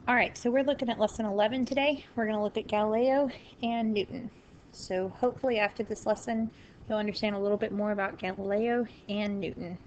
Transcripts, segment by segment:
All right, so we're looking at lesson 11 today. We're going to look at Galileo and Newton. So hopefully after this lesson, you'll understand a little bit more about Galileo and Newton.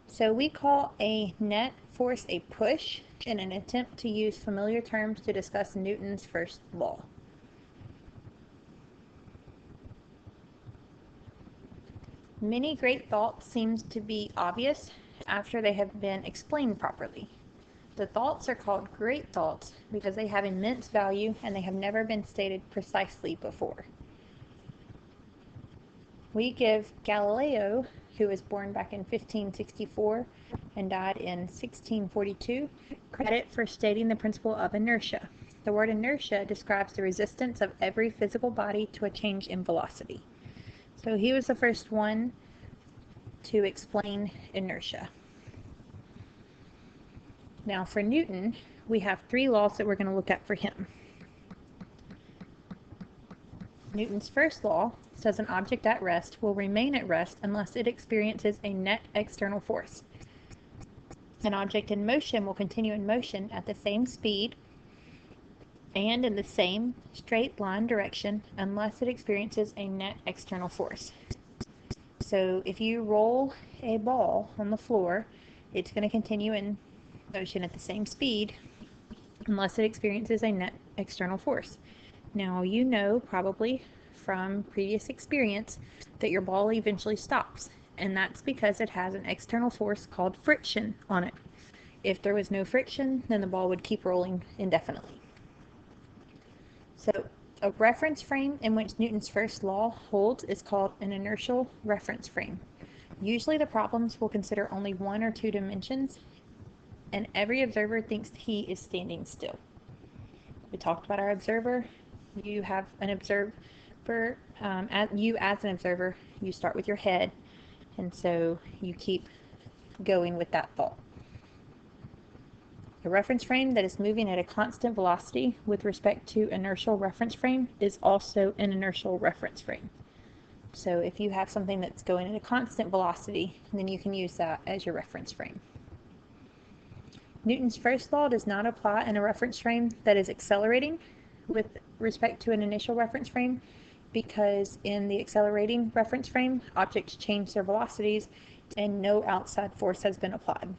So we call a net force a push in an attempt to use familiar terms to discuss Newton's first law. Many great thoughts seem to be obvious after they have been explained properly. The thoughts are called great thoughts because they have immense value and they have never been stated precisely before. We give Galileo, who was born back in 1564 and died in 1642, credit for stating the principle of inertia. The word inertia describes the resistance of every physical body to a change in velocity. So he was the first one to explain inertia. Now for Newton, we have three laws that we're going to look at for him. Newton's first law says an object at rest will remain at rest unless it experiences a net external force. An object in motion will continue in motion at the same speed and in the same straight line direction unless it experiences a net external force. So if you roll a ball on the floor, it's going to continue in motion at the same speed unless it experiences a net external force. Now you know probably from previous experience that your ball eventually stops, and that's because it has an external force called friction on it. If there was no friction, then the ball would keep rolling indefinitely. So a reference frame in which Newton's first law holds is called an inertial reference frame. Usually the problems will consider only one or two dimensions, and every observer thinks he is standing still. We talked about our observer. You have an observer, you as an observer, you start with your head, and so you keep going with that thought. A reference frame that is moving at a constant velocity with respect to inertial reference frame is also an inertial reference frame. So if you have something that's going at a constant velocity, then you can use that as your reference frame. Newton's first law does not apply in a reference frame that is accelerating with respect to an initial reference frame, because in the accelerating reference frame, objects change their velocities and no outside force has been applied.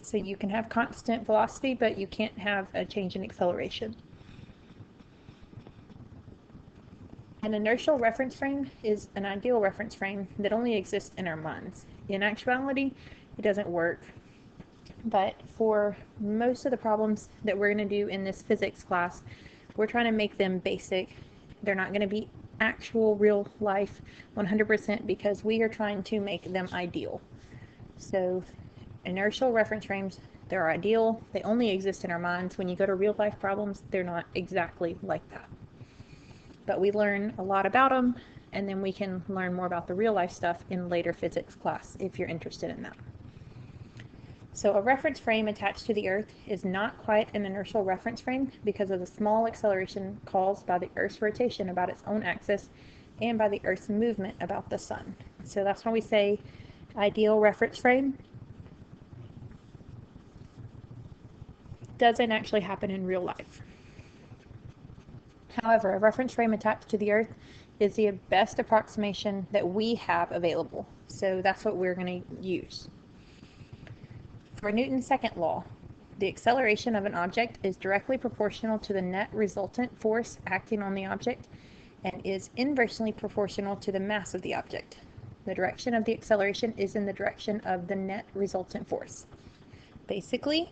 So you can have constant velocity, but you can't have a change in acceleration. An inertial reference frame is an ideal reference frame that only exists in our minds. In actuality, it doesn't work. But for most of the problems that we're going to do in this physics class, we're trying to make them basic. They're not going to be actual real life 100% because we are trying to make them ideal. So inertial reference frames, they're ideal. They only exist in our minds. When you go to real life problems, they're not exactly like that. But we learn a lot about them, and then we can learn more about the real life stuff in later physics class if you're interested in that. So a reference frame attached to the Earth is not quite an inertial reference frame because of the small acceleration caused by the Earth's rotation about its own axis and by the Earth's movement about the Sun. So that's why we say ideal reference frame. Doesn't actually happen in real life. However, a reference frame attached to the Earth is the best approximation that we have available. So that's what we're going to use. For Newton's second law, the acceleration of an object is directly proportional to the net resultant force acting on the object and is inversely proportional to the mass of the object. The direction of the acceleration is in the direction of the net resultant force. Basically,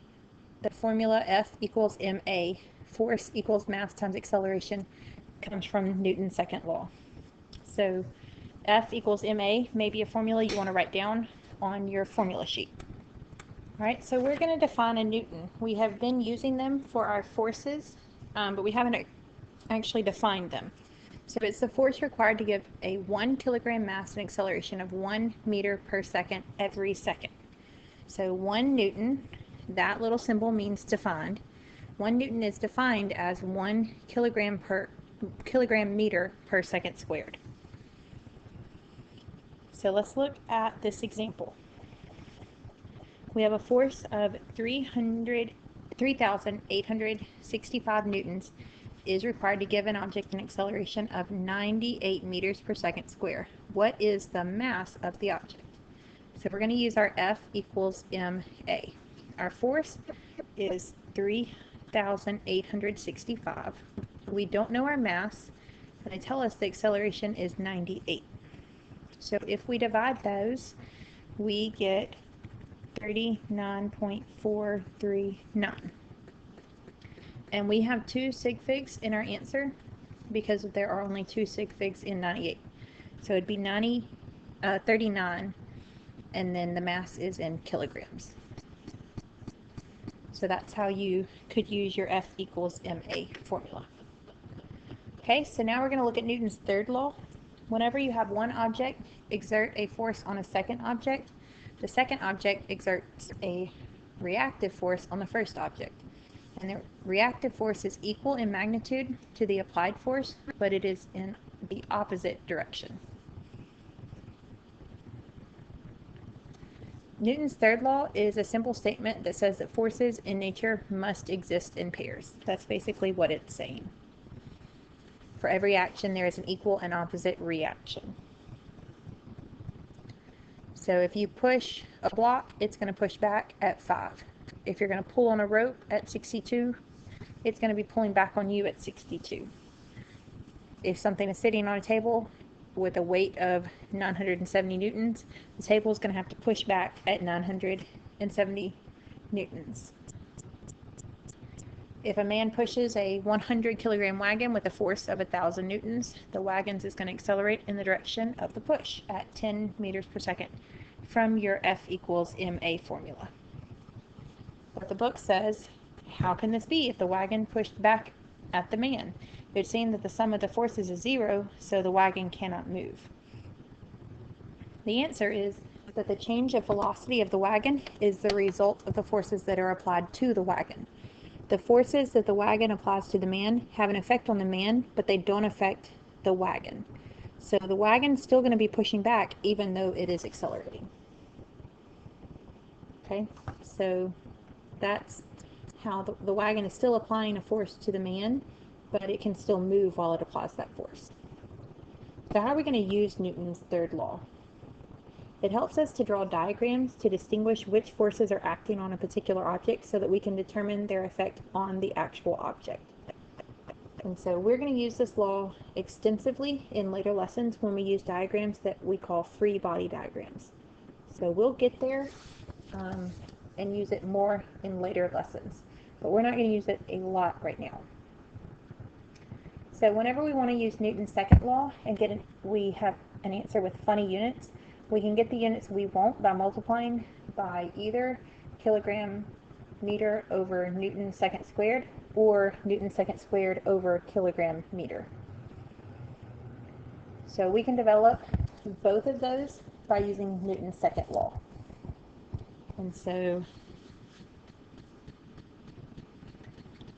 the formula F equals ma, force equals mass times acceleration, comes from Newton's second law. So F equals ma may be a formula you want to write down on your formula sheet. All right, so we're going to define a Newton. We have been using them for our forces, but we haven't actually defined them. So it's the force required to give a 1 kilogram mass and acceleration of 1 meter per second every second. So 1 Newton, that little symbol means defined. 1 Newton is defined as 1 kilogram meter per second squared. So let's look at this example. We have a force of 3,865 newtons is required to give an object an acceleration of 98 meters per second square. What is the mass of the object? So we're going to use our F equals ma. Our force is 3,865. We don't know our mass, and they tell us the acceleration is 98. So if we divide those, we get 39.439. And we have 2 sig figs in our answer because there are only 2 sig figs in 98. So it'd be 39, and then the mass is in kilograms. So that's how you could use your F equals ma formula. Okay, so now we're going to look at Newton's third law. Whenever you have one object exert a force on a second object, the second object exerts a reactive force on the first object. And the reactive force is equal in magnitude to the applied force, but it is in the opposite direction. Newton's third law is a simple statement that says that forces in nature must exist in pairs. That's basically what it's saying. For every action, there is an equal and opposite reaction. So if you push a block, it's going to push back at 5. If you're going to pull on a rope at 62, it's going to be pulling back on you at 62. If something is sitting on a table with a weight of 970 newtons, the table is going to have to push back at 970 newtons. If a man pushes a 100 kilogram wagon with a force of 1,000 newtons, the wagon is going to accelerate in the direction of the push at 10 meters per second from your F equals ma formula. But the book says, how can this be if the wagon pushed back at the man? It's saying that the sum of the forces is 0, so the wagon cannot move. The answer is that the change of velocity of the wagon is the result of the forces that are applied to the wagon. The forces that the wagon applies to the man have an effect on the man, but they don't affect the wagon. So the wagon's still going to be pushing back even though it is accelerating. Okay, so that's how the wagon is still applying a force to the man, but it can still move while it applies that force. So how are we going to use Newton's third law? It helps us to draw diagrams to distinguish which forces are acting on a particular object so that we can determine their effect on the actual object. And so we're going to use this law extensively in later lessons when we use diagrams that we call free body diagrams. So we'll get there and use it more in later lessons, but we're not going to use it a lot right now. So whenever we want to use Newton's second law and we have an answer with funny units, we can get the units we want by multiplying by either kilogram meter over Newton second squared or Newton second squared over kilogram meter. So we can develop both of those by using Newton's second law. And so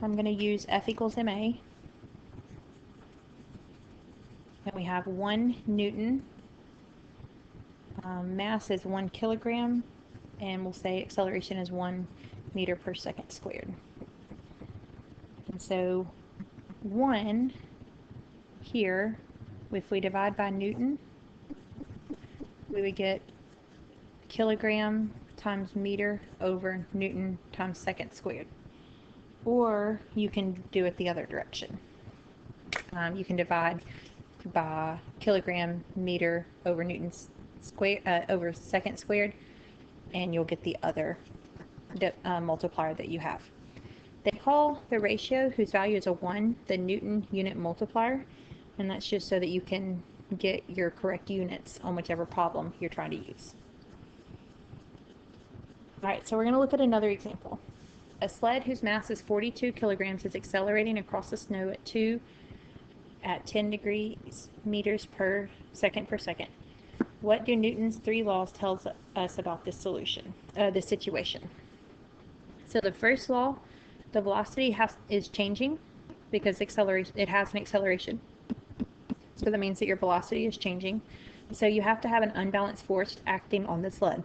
I'm going to use F equals ma. And we have 1 Newton. Mass is 1 kilogram. And we'll say acceleration is 1 meter per second squared. And so 1 here, if we divide by Newton, we would get kilogram times meter over Newton times second squared. Or you can do it the other direction. You can divide by kilogram meter over Newton's square over second squared, and you'll get the other multiplier that you have. They call the ratio whose value is a 1 the Newton unit multiplier, and that's just so that you can get your correct units on whichever problem you're trying to use. Alright, so we're going to look at another example. A sled whose mass is 42 kilograms is accelerating across the snow at 10 meters per second. What do Newton's 3 laws tell us about this situation? So the first law, the velocity is changing because it has an acceleration. So that means that your velocity is changing. So you have to have an unbalanced force acting on the sled.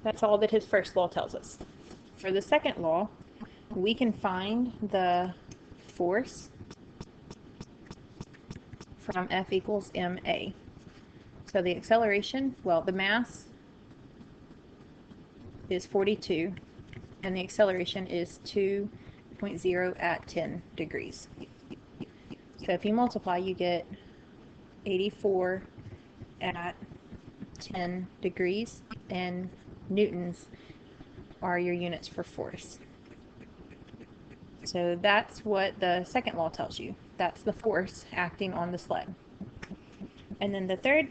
That's all that his first law tells us. For the second law, we can find the force from F equals ma. So the acceleration, well, the mass is 42, and the acceleration is 2.0 at 10 degrees. So if you multiply, you get 84 at 10 degrees, and newtons are your units for force. So that's what the second law tells you. That's the force acting on the sled. And then the third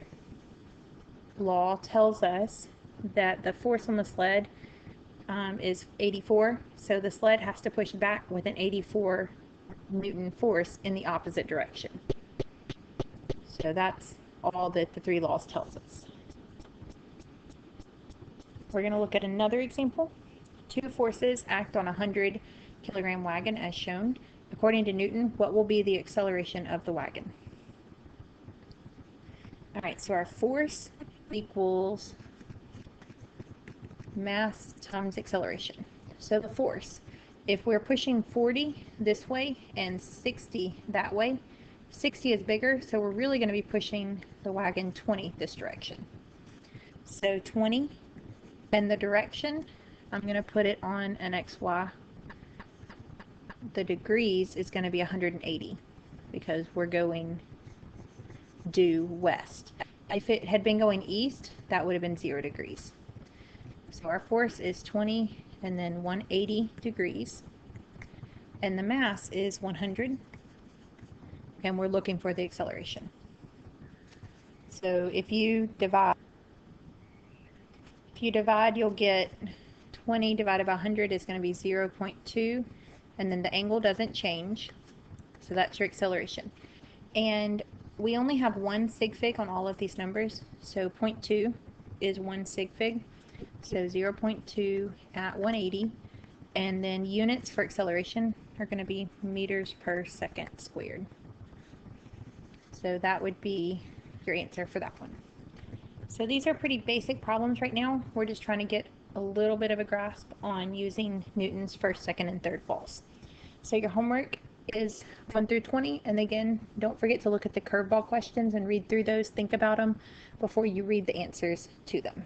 law tells us that the force on the sled is 84, so the sled has to push back with an 84 Newton force in the opposite direction. So that's all that the three laws tells us. We're going to look at another example. Two forces act on a 100-kilogram wagon as shown. According to Newton, what will be the acceleration of the wagon? Alright, so our force equals mass times acceleration. So the force, if we're pushing 40 this way and 60 that way, 60 is bigger, so we're really going to be pushing the wagon 20 this direction. So 20, and the direction, I'm going to put it on an XY. The degrees is going to be 180 because we're going due west. If it had been going east, that would have been 0 degrees. So our force is 20 and then 180 degrees, and the mass is 100, and we're looking for the acceleration. So if you divide, you'll get 20 divided by 100 is going to be 0.2, and then the angle doesn't change, so that's your acceleration. And we only have one sig fig on all of these numbers, so 0.2 is one sig fig, so 0.2 at 180, and then units for acceleration are going to be meters per second squared. So that would be your answer for that one. So these are pretty basic problems right now. We're just trying to get a little bit of a grasp on using Newton's first, second, and third laws. So your homework is 1 through 20, and again, don't forget to look at the curveball questions and read through those, think about them before you read the answers to them.